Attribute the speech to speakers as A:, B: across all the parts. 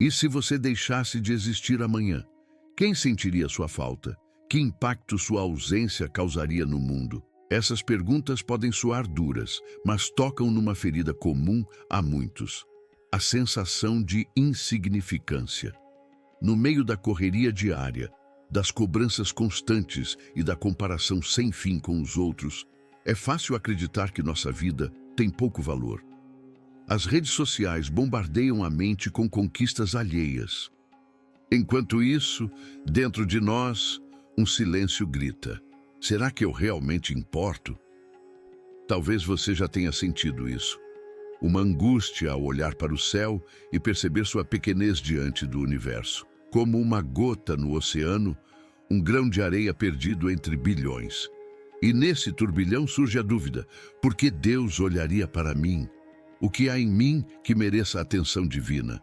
A: E se você deixasse de existir amanhã, quem sentiria sua falta? Que impacto sua ausência causaria no mundo? Essas perguntas podem soar duras, mas tocam numa ferida comum a muitos: a sensação de insignificância. No meio da correria diária, das cobranças constantes e da comparação sem fim com os outros, é fácil acreditar que nossa vida tem pouco valor. As redes sociais bombardeiam a mente com conquistas alheias. Enquanto isso, dentro de nós, um silêncio grita: será que eu realmente importo? Talvez você já tenha sentido isso. Uma angústia ao olhar para o céu e perceber sua pequenez diante do universo. Como uma gota no oceano, um grão de areia perdido entre bilhões. E nesse turbilhão surge a dúvida: por que Deus olharia para mim? O que há em mim que mereça a atenção divina?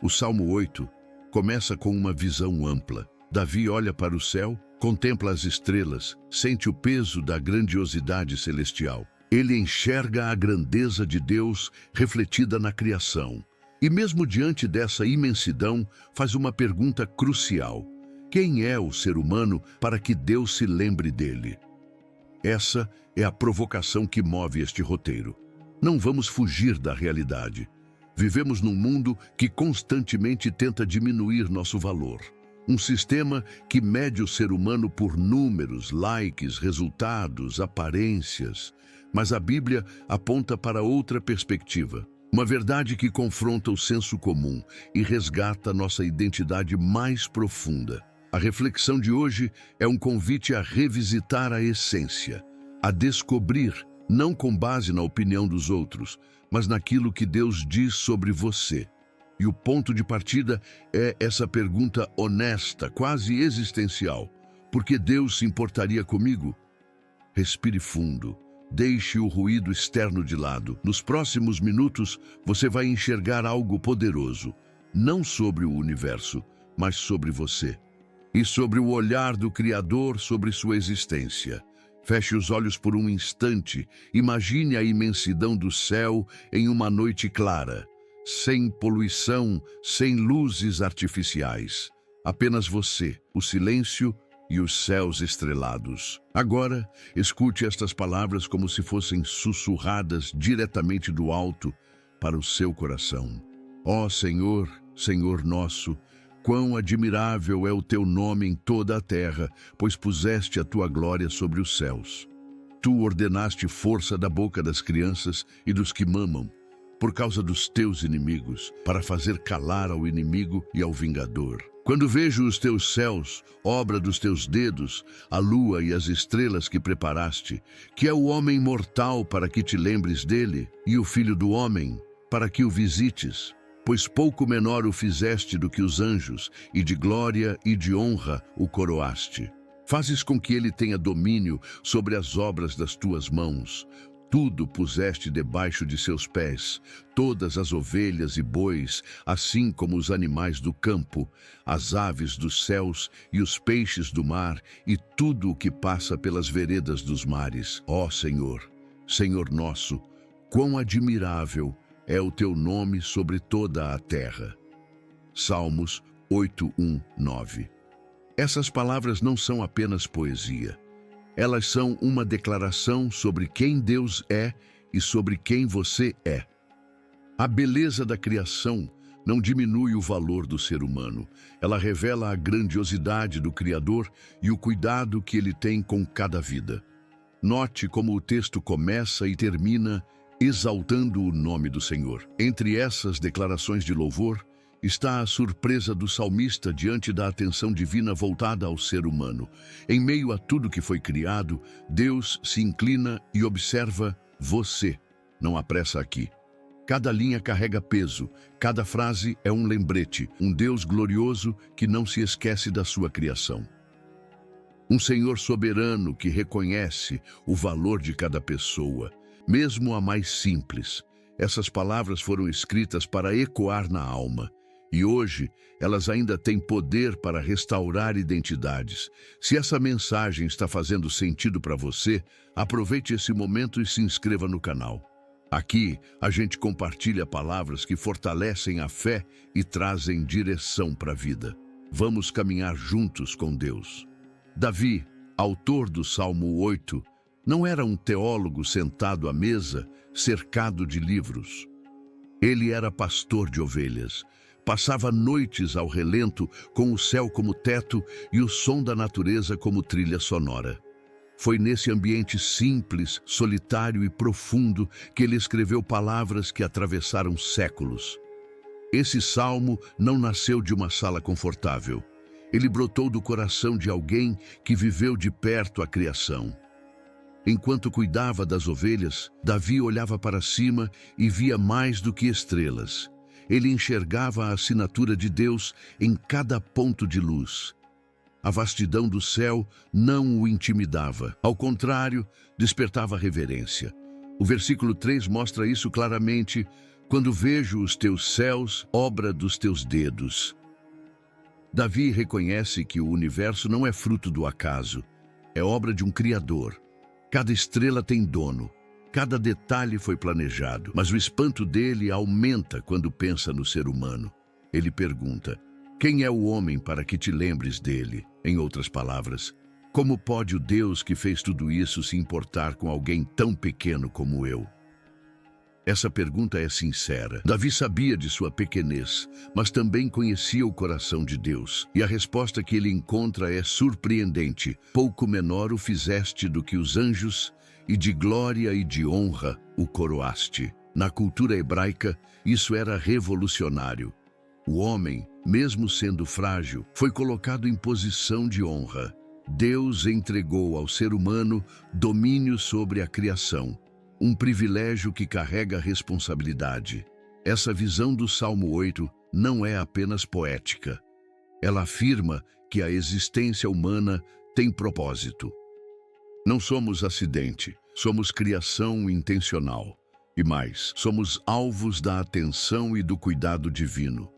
A: O Salmo 8 começa com uma visão ampla. Davi olha para o céu, contempla as estrelas, sente o peso da grandiosidade celestial. Ele enxerga a grandeza de Deus refletida na criação. E mesmo diante dessa imensidão, faz uma pergunta crucial: quem é o ser humano para que Deus se lembre dele? Essa é a provocação que move este roteiro. Não vamos fugir da realidade. Vivemos num mundo que constantemente tenta diminuir nosso valor. Um sistema que mede o ser humano por números, likes, resultados, aparências. Mas a Bíblia aponta para outra perspectiva. Uma verdade que confronta o senso comum e resgata nossa identidade mais profunda. A reflexão de hoje é um convite a revisitar a essência, a descobrir, não com base na opinião dos outros, mas naquilo que Deus diz sobre você. E o ponto de partida é essa pergunta honesta, quase existencial: por que Deus se importaria comigo? Respire fundo. Deixe o ruído externo de lado. Nos próximos minutos, você vai enxergar algo poderoso, não sobre o universo, mas sobre você. E sobre o olhar do Criador sobre sua existência. Feche os olhos por um instante. Imagine a imensidão do céu em uma noite clara, sem poluição, sem luzes artificiais. Apenas você, o silêncio e os céus estrelados. Agora, escute estas palavras como se fossem sussurradas diretamente do alto para o seu coração. Ó Senhor, Senhor nosso, quão admirável é o teu nome em toda a terra, pois puseste a tua glória sobre os céus. Tu ordenaste força da boca das crianças e dos que mamam, por causa dos teus inimigos, para fazer calar ao inimigo e ao vingador. Quando vejo os teus céus, obra dos teus dedos, a lua e as estrelas que preparaste, que é o homem mortal para que te lembres dele, e o filho do homem para que o visites, pois pouco menor o fizeste do que os anjos, e de glória e de honra o coroaste. Fazes com que ele tenha domínio sobre as obras das tuas mãos. Tudo puseste debaixo de seus pés, todas as ovelhas e bois, assim como os animais do campo, as aves dos céus e os peixes do mar, e tudo o que passa pelas veredas dos mares. Ó Senhor, Senhor nosso, quão admirável é o teu nome sobre toda a terra. Salmos 8:1-9. Essas palavras não são apenas poesia. Elas são uma declaração sobre quem Deus é e sobre quem você é. A beleza da criação não diminui o valor do ser humano. Ela revela a grandiosidade do Criador e o cuidado que ele tem com cada vida. Note como o texto começa e termina exaltando o nome do Senhor. Entre essas declarações de louvor, está a surpresa do salmista diante da atenção divina voltada ao ser humano. Em meio a tudo que foi criado, Deus se inclina e observa você. Não há pressa aqui. Cada linha carrega peso, cada frase é um lembrete, um Deus glorioso que não se esquece da sua criação. Um Senhor soberano que reconhece o valor de cada pessoa, mesmo a mais simples. Essas palavras foram escritas para ecoar na alma. E hoje, elas ainda têm poder para restaurar identidades. Se essa mensagem está fazendo sentido para você, aproveite esse momento e se inscreva no canal. Aqui, a gente compartilha palavras que fortalecem a fé e trazem direção para a vida. Vamos caminhar juntos com Deus. Davi, autor do Salmo 8, não era um teólogo sentado à mesa, cercado de livros. Ele era pastor de ovelhas. Passava noites ao relento, com o céu como teto e o som da natureza como trilha sonora. Foi nesse ambiente simples, solitário e profundo que ele escreveu palavras que atravessaram séculos. Esse salmo não nasceu de uma sala confortável. Ele brotou do coração de alguém que viveu de perto a criação. Enquanto cuidava das ovelhas, Davi olhava para cima e via mais do que estrelas. Ele enxergava a assinatura de Deus em cada ponto de luz. A vastidão do céu não o intimidava. Ao contrário, despertava reverência. O versículo 3 mostra isso claramente. Quando vejo os teus céus, obra dos teus dedos. Davi reconhece que o universo não é fruto do acaso. É obra de um Criador. Cada estrela tem dono. Cada detalhe foi planejado. Mas o espanto dele aumenta quando pensa no ser humano. Ele pergunta: quem é o homem para que te lembres dele? Em outras palavras, como pode o Deus que fez tudo isso se importar com alguém tão pequeno como eu? Essa pergunta é sincera. Davi sabia de sua pequenez, mas também conhecia o coração de Deus. E a resposta que ele encontra é surpreendente. Pouco menor o fizeste do que os anjos, e de glória e de honra o coroaste. Na cultura hebraica, isso era revolucionário. O homem, mesmo sendo frágil, foi colocado em posição de honra. Deus entregou ao ser humano domínio sobre a criação, um privilégio que carrega responsabilidade. Essa visão do Salmo 8 não é apenas poética. Ela afirma que a existência humana tem propósito. Não somos acidente, somos criação intencional. E mais, somos alvos da atenção e do cuidado divino.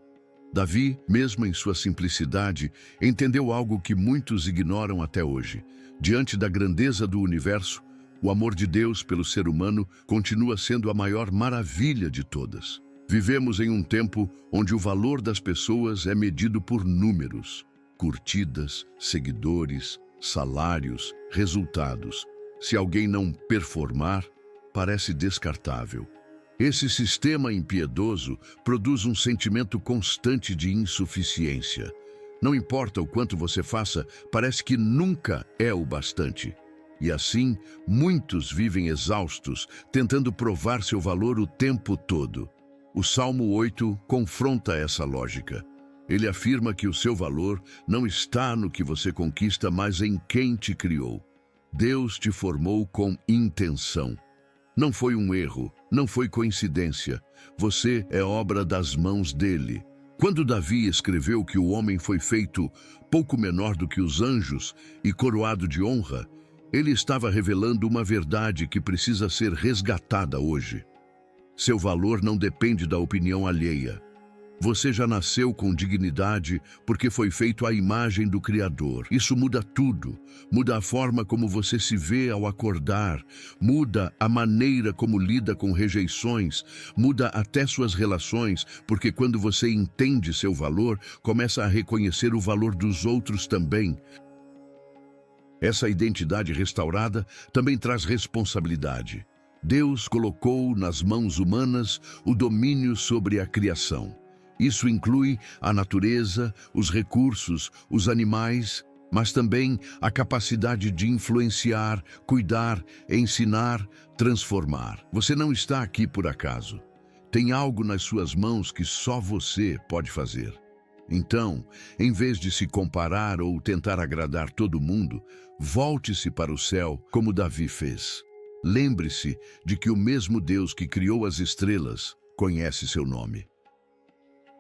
A: Davi, mesmo em sua simplicidade, entendeu algo que muitos ignoram até hoje. Diante da grandeza do universo, o amor de Deus pelo ser humano continua sendo a maior maravilha de todas. Vivemos em um tempo onde o valor das pessoas é medido por números, curtidas, seguidores, salários, resultados. Se alguém não performar, parece descartável. Esse sistema impiedoso produz um sentimento constante de insuficiência. Não importa o quanto você faça, parece que nunca é o bastante. E assim, muitos vivem exaustos, tentando provar seu valor o tempo todo. O Salmo 8 confronta essa lógica. Ele afirma que o seu valor não está no que você conquista, mas em quem te criou. Deus te formou com intenção. Não foi um erro, não foi coincidência. Você é obra das mãos dele. Quando Davi escreveu que o homem foi feito pouco menor do que os anjos e coroado de honra, ele estava revelando uma verdade que precisa ser resgatada hoje. Seu valor não depende da opinião alheia. Você já nasceu com dignidade porque foi feito à imagem do Criador. Isso muda tudo. Muda a forma como você se vê ao acordar. Muda a maneira como lida com rejeições. Muda até suas relações, porque quando você entende seu valor, começa a reconhecer o valor dos outros também. Essa identidade restaurada também traz responsabilidade. Deus colocou nas mãos humanas o domínio sobre a criação. Isso inclui a natureza, os recursos, os animais, mas também a capacidade de influenciar, cuidar, ensinar, transformar. Você não está aqui por acaso. Tem algo nas suas mãos que só você pode fazer. Então, em vez de se comparar ou tentar agradar todo mundo, volte-se para o céu como Davi fez. Lembre-se de que o mesmo Deus que criou as estrelas conhece seu nome.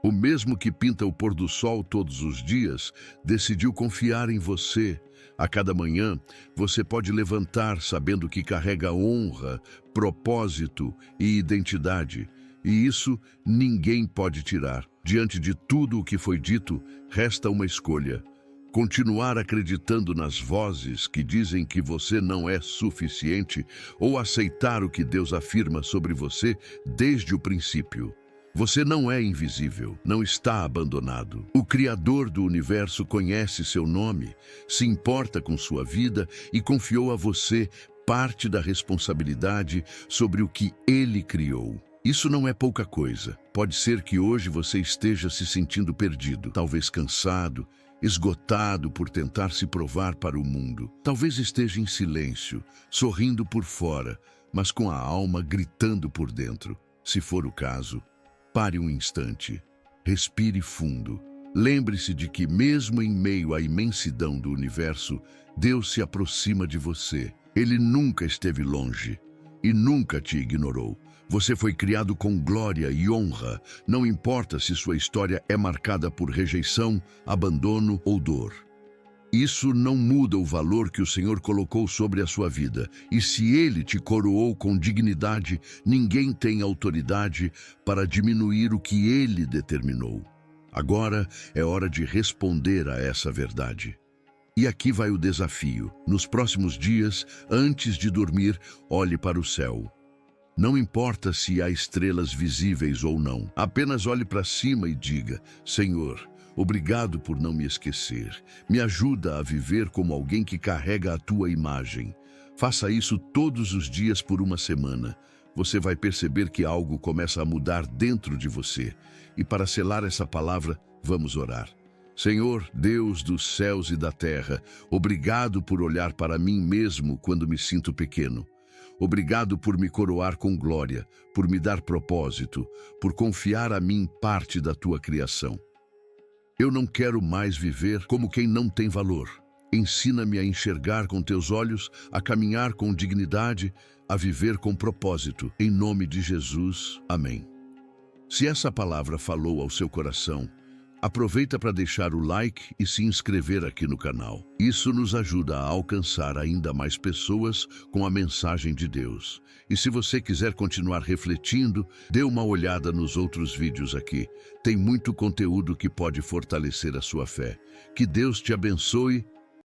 A: O mesmo que pinta o pôr do sol todos os dias, decidiu confiar em você. A cada manhã, você pode levantar sabendo que carrega honra, propósito e identidade. E isso ninguém pode tirar. Diante de tudo o que foi dito, resta uma escolha. Continuar acreditando nas vozes que dizem que você não é suficiente ou aceitar o que Deus afirma sobre você desde o princípio. Você não é invisível, não está abandonado. O Criador do universo conhece seu nome, se importa com sua vida e confiou a você parte da responsabilidade sobre o que Ele criou. Isso não é pouca coisa. Pode ser que hoje você esteja se sentindo perdido, talvez cansado, esgotado por tentar se provar para o mundo. Talvez esteja em silêncio, sorrindo por fora, mas com a alma gritando por dentro. Se for o caso, pare um instante, respire fundo. Lembre-se de que, mesmo em meio à imensidão do universo, Deus se aproxima de você. Ele nunca esteve longe e nunca te ignorou. Você foi criado com glória e honra, não importa se sua história é marcada por rejeição, abandono ou dor. Isso não muda o valor que o Senhor colocou sobre a sua vida. E se Ele te coroou com dignidade, ninguém tem autoridade para diminuir o que Ele determinou. Agora é hora de responder a essa verdade. E aqui vai o desafio. Nos próximos dias, antes de dormir, olhe para o céu. Não importa se há estrelas visíveis ou não. Apenas olhe para cima e diga: Senhor, obrigado por não me esquecer. Me ajuda a viver como alguém que carrega a tua imagem. Faça isso todos os dias por uma semana. Você vai perceber que algo começa a mudar dentro de você. E para selar essa palavra, vamos orar. Senhor, Deus dos céus e da terra, obrigado por olhar para mim mesmo quando me sinto pequeno. Obrigado por me coroar com glória, por me dar propósito, por confiar a mim parte da tua criação. Eu não quero mais viver como quem não tem valor. Ensina-me a enxergar com teus olhos, a caminhar com dignidade, a viver com propósito. Em nome de Jesus, amém. Se essa palavra falou ao seu coração, aproveita para deixar o like e se inscrever aqui no canal. Isso nos ajuda a alcançar ainda mais pessoas com a mensagem de Deus. E se você quiser continuar refletindo, dê uma olhada nos outros vídeos aqui. Tem muito conteúdo que pode fortalecer a sua fé. Que Deus te abençoe